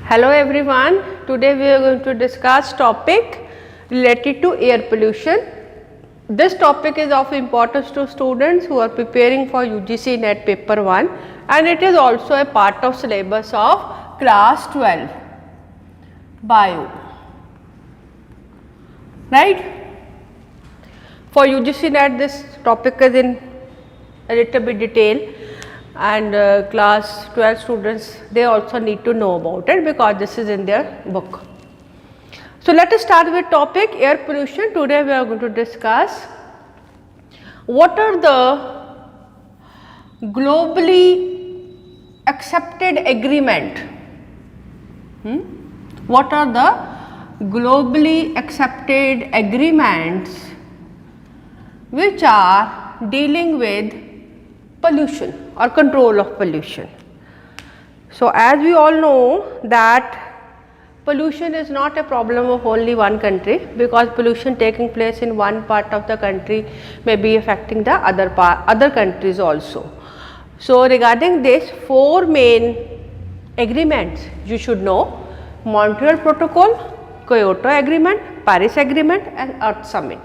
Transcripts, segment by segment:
Hello everyone, today we are going to discuss topic related to air pollution. This topic is of importance to students who are preparing for UGC NET paper 1 and it is also a part of syllabus of class 12 bio, right. For UGC NET this topic is in a little bit detail and class 12 students they also need to know about it because this is in their book. So, let us start with topic air pollution. Today we are going to discuss what are the globally accepted agreement, what are the globally accepted agreements which are dealing with pollution or control of pollution. So, as we all know that pollution is not a problem of only one country because pollution taking place in one part of the country may be affecting the other countries also. So, regarding this 4 main agreements you should know: Montreal Protocol, Kyoto Agreement, Paris Agreement and Earth Summit.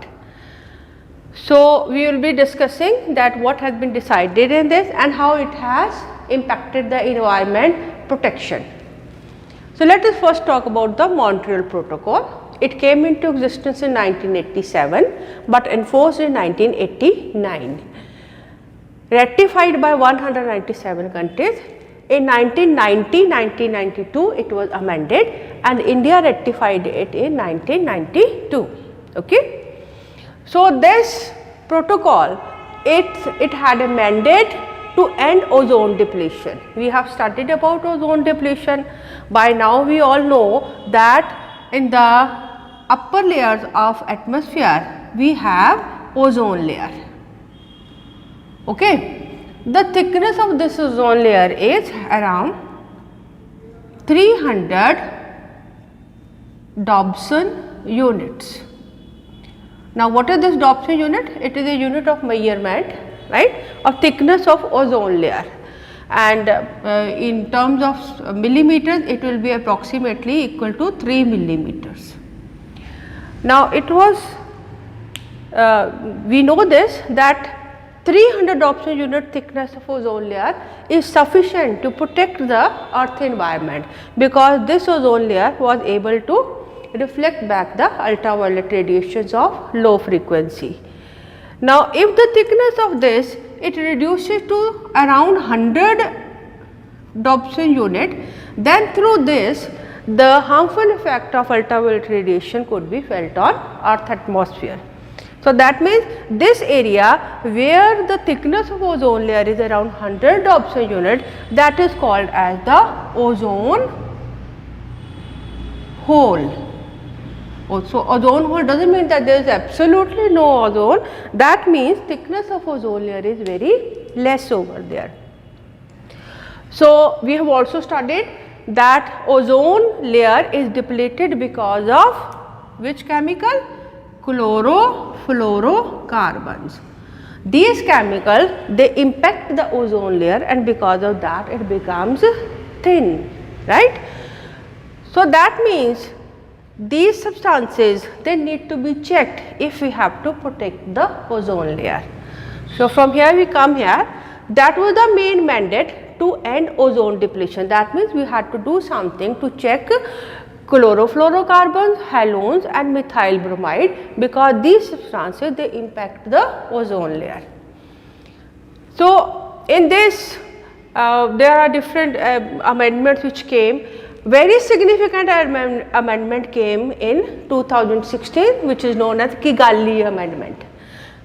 So, we will be discussing that what has been decided in this and how it has impacted the environment protection. So, let us first talk about the Montreal Protocol. It came into existence in 1987, but enforced in 1989, ratified by 197 countries. In 1992 it was amended and India ratified it in 1992. Okay. So, this protocol it had a mandate to end ozone depletion. We have studied about ozone depletion. By now we all know that in the upper layers of atmosphere we have ozone layer. Okay. The thickness of this ozone layer is around 300 Dobson units. Now, what is this Dobson unit? It is a unit of measurement, right, of thickness of ozone layer, and in terms of millimeters it will be approximately equal to 3 millimeters. Now, it was we know this that 300 Dobson unit thickness of ozone layer is sufficient to protect the earth environment because this ozone layer was able to reflect back the ultraviolet radiations of low frequency. Now, if the thickness of this it reduces to around 100 Dobson unit, then through this the harmful effect of ultraviolet radiation could be felt on earth atmosphere. So, that means this area where the thickness of ozone layer is around 100 Dobson unit, that is called as the ozone hole. So, ozone hole does not mean that there is absolutely no ozone, that means thickness of ozone layer is very less over there. So, we have also studied that ozone layer is depleted because of which chemical? Chlorofluorocarbons. These chemicals they impact the ozone layer and because of that it becomes thin, right. So, that means these substances they need to be checked if we have to protect the ozone layer. So, from here we come here, that was the main mandate to end ozone depletion. That means we had to do something to check chlorofluorocarbons, halogens and methyl bromide because these substances they impact the ozone layer. So, in this there are different amendments which came. Very significant amendment came in 2016 which is known as Kigali Amendment.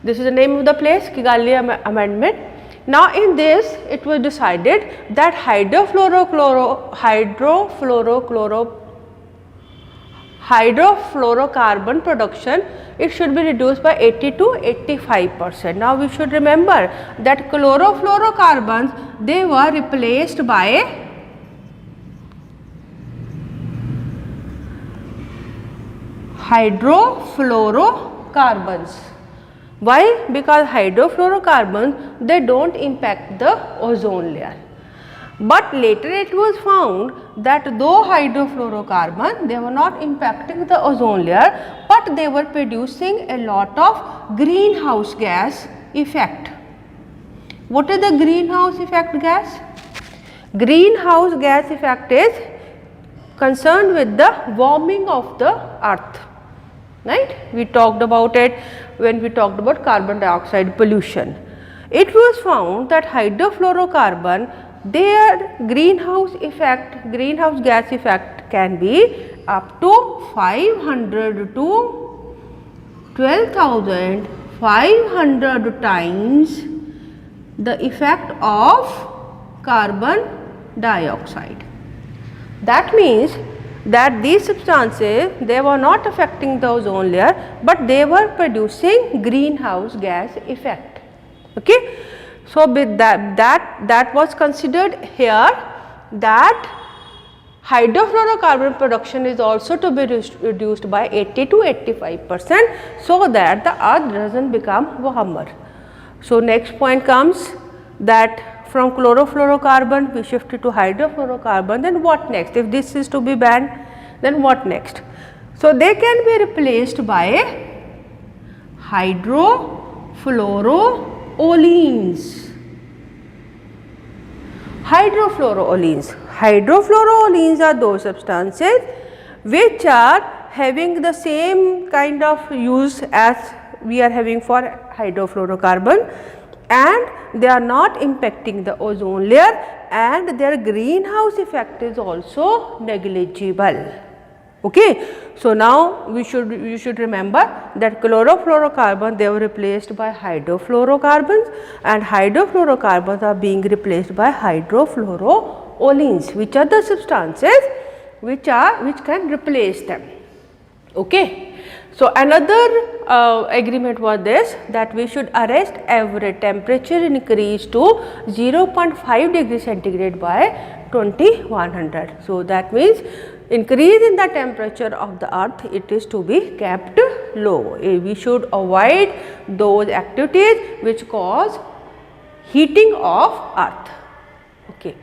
This is the name of the place, Kigali Amendment. Now, in this it was decided that hydrofluorocarbon production it should be reduced by 80 to 85%. Now, we should remember that chlorofluorocarbons they were replaced by hydrofluorocarbons. Why? Because hydrofluorocarbons they do not impact the ozone layer. But later it was found that though hydrofluorocarbon, they were not impacting the ozone layer, but they were producing a lot of greenhouse gas effect. What is the greenhouse effect gas? Greenhouse gas effect is concerned with the warming of the earth, right? We talked about it when we talked about carbon dioxide pollution. It was found that hydrofluorocarbon, their greenhouse gas effect can be up to 500 to 12,500 times the effect of carbon dioxide. That means that these substances, they were not affecting the ozone layer, but they were producing greenhouse gas effect. Okay. So, with that was considered here that hydrofluorocarbon production is also to be reduced by 80 to 85%, so that the earth does not become warmer. So, next point comes that from chlorofluorocarbon we shifted to hydrofluorocarbon, then what next? If this is to be banned, then what next? So, they can be replaced by hydrofluoroolines. Hydrofluoroolines are those substances which are having the same kind of use as we are having for hydrofluorocarbon, and they are not impacting the ozone layer, and their greenhouse effect is also negligible. Okay. So, now you should remember that chlorofluorocarbon, they were replaced by hydrofluorocarbons, and hydrofluorocarbons are being replaced by hydrofluoroolines, which are the substances which can replace them. Okay. So, another agreement was this, that we should arrest average temperature increase to 0.5 degree centigrade by 2100. So, that means increase in the temperature of the earth, it is to be kept low. We should avoid those activities which cause heating of earth. Okay.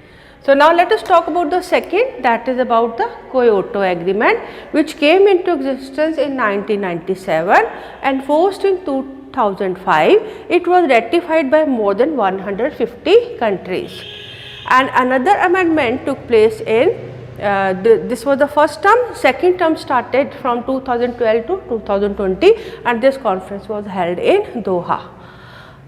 So, now let us talk about the second, that is about the Kyoto Agreement, which came into existence in 1997 and forced in 2005. It was ratified by more than 150 countries, and another amendment took place in this was the first term. Second term started from 2012 to 2020, and this conference was held in Doha.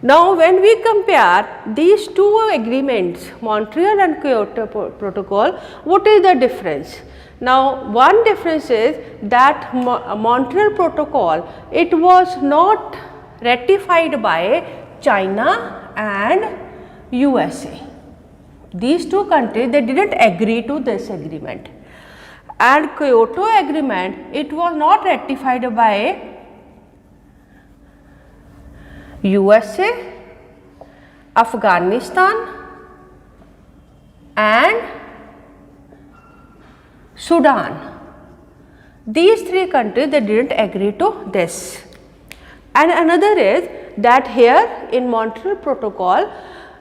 Now, when we compare these two agreements, Montreal and Kyoto Protocol, what is the difference? Now, one difference is that Montreal Protocol, it was not ratified by China and USA. These two countries, they did not agree to this agreement, and Kyoto Agreement, it was not ratified by USA, Afghanistan and Sudan. These three countries, they did not agree to this. And another is that here in Montreal Protocol,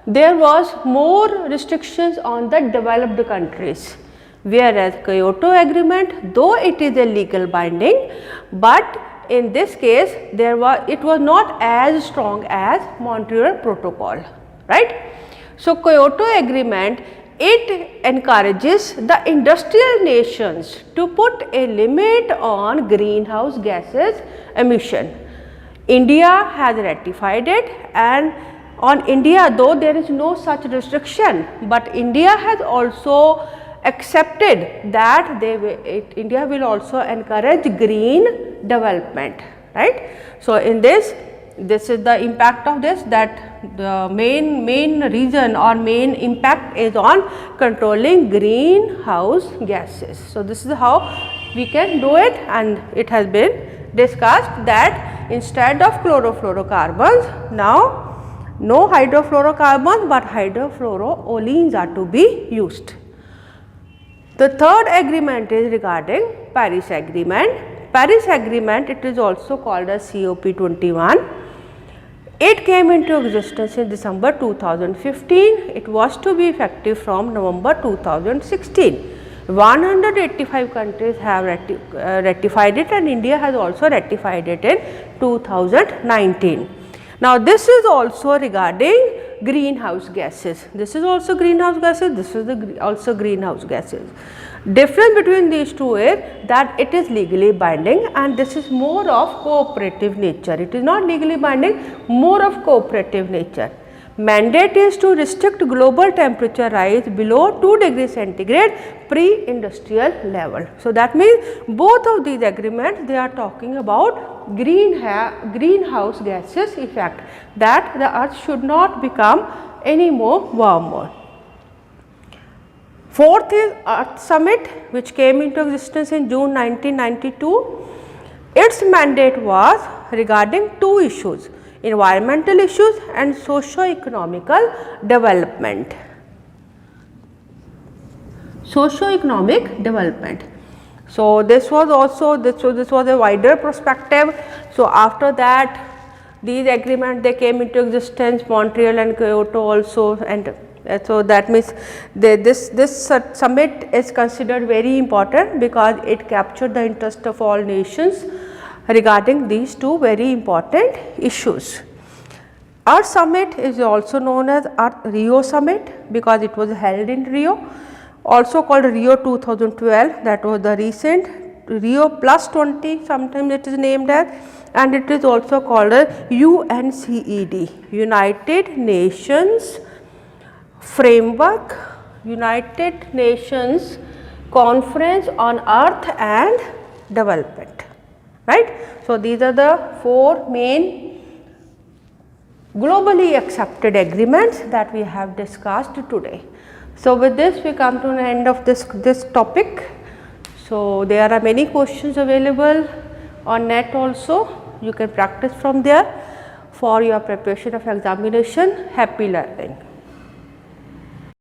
there was more restrictions on the developed countries, whereas Kyoto Agreement, though it is a legal binding, but in this case it was not as strong as Montreal Protocol, right. So, Kyoto Agreement, it encourages the industrial nations to put a limit on greenhouse gases emission. India has ratified it, and on India, though there is no such restriction, but India has also accepted that India will also encourage green development, right. So, in this is the impact of this, that the main reason or main impact is on controlling greenhouse gases. So, this is how we can do it, and it has been discussed that instead of chlorofluorocarbons, now no hydrofluorocarbons, but hydrofluoroolines are to be used. The third agreement is regarding Paris Agreement. Paris Agreement, it is also called as COP21. It came into existence in December 2015. It was to be effective from November 2016. 185 countries have ratified it, and India has also ratified it in 2019. Now, this is also regarding greenhouse gases. This is also greenhouse gases, this is also greenhouse gases. Difference between these two is that it is legally binding, and this is more of cooperative nature. It is not legally binding, more of cooperative nature. Mandate is to restrict global temperature rise below 2 degrees centigrade pre-industrial level. So, that means both of these agreements, they are talking about greenhouse gases effect, that the earth should not become any more warmer. Fourth is Earth Summit, which came into existence in June 1992. Its mandate was regarding two issues: environmental issues and socio-economical development. Socio-economic development. So, this was also this was a wider perspective. So, after that these agreements, they came into existence, Montreal and Kyoto also, and so that means this summit is considered very important because it captured the interest of all nations regarding these two very important issues. Earth Summit is also known as Rio Summit because it was held in Rio, also called Rio 2012, that was the recent Rio plus 20, sometimes it is named as, and it is also called as UNCED, United Nations Framework, United Nations Conference on Earth and Development, right. So, these are the four main globally accepted agreements that we have discussed today. So, with this we come to an end of this topic. So, there are many questions available on net also, you can practice from there for your preparation of examination. Happy learning.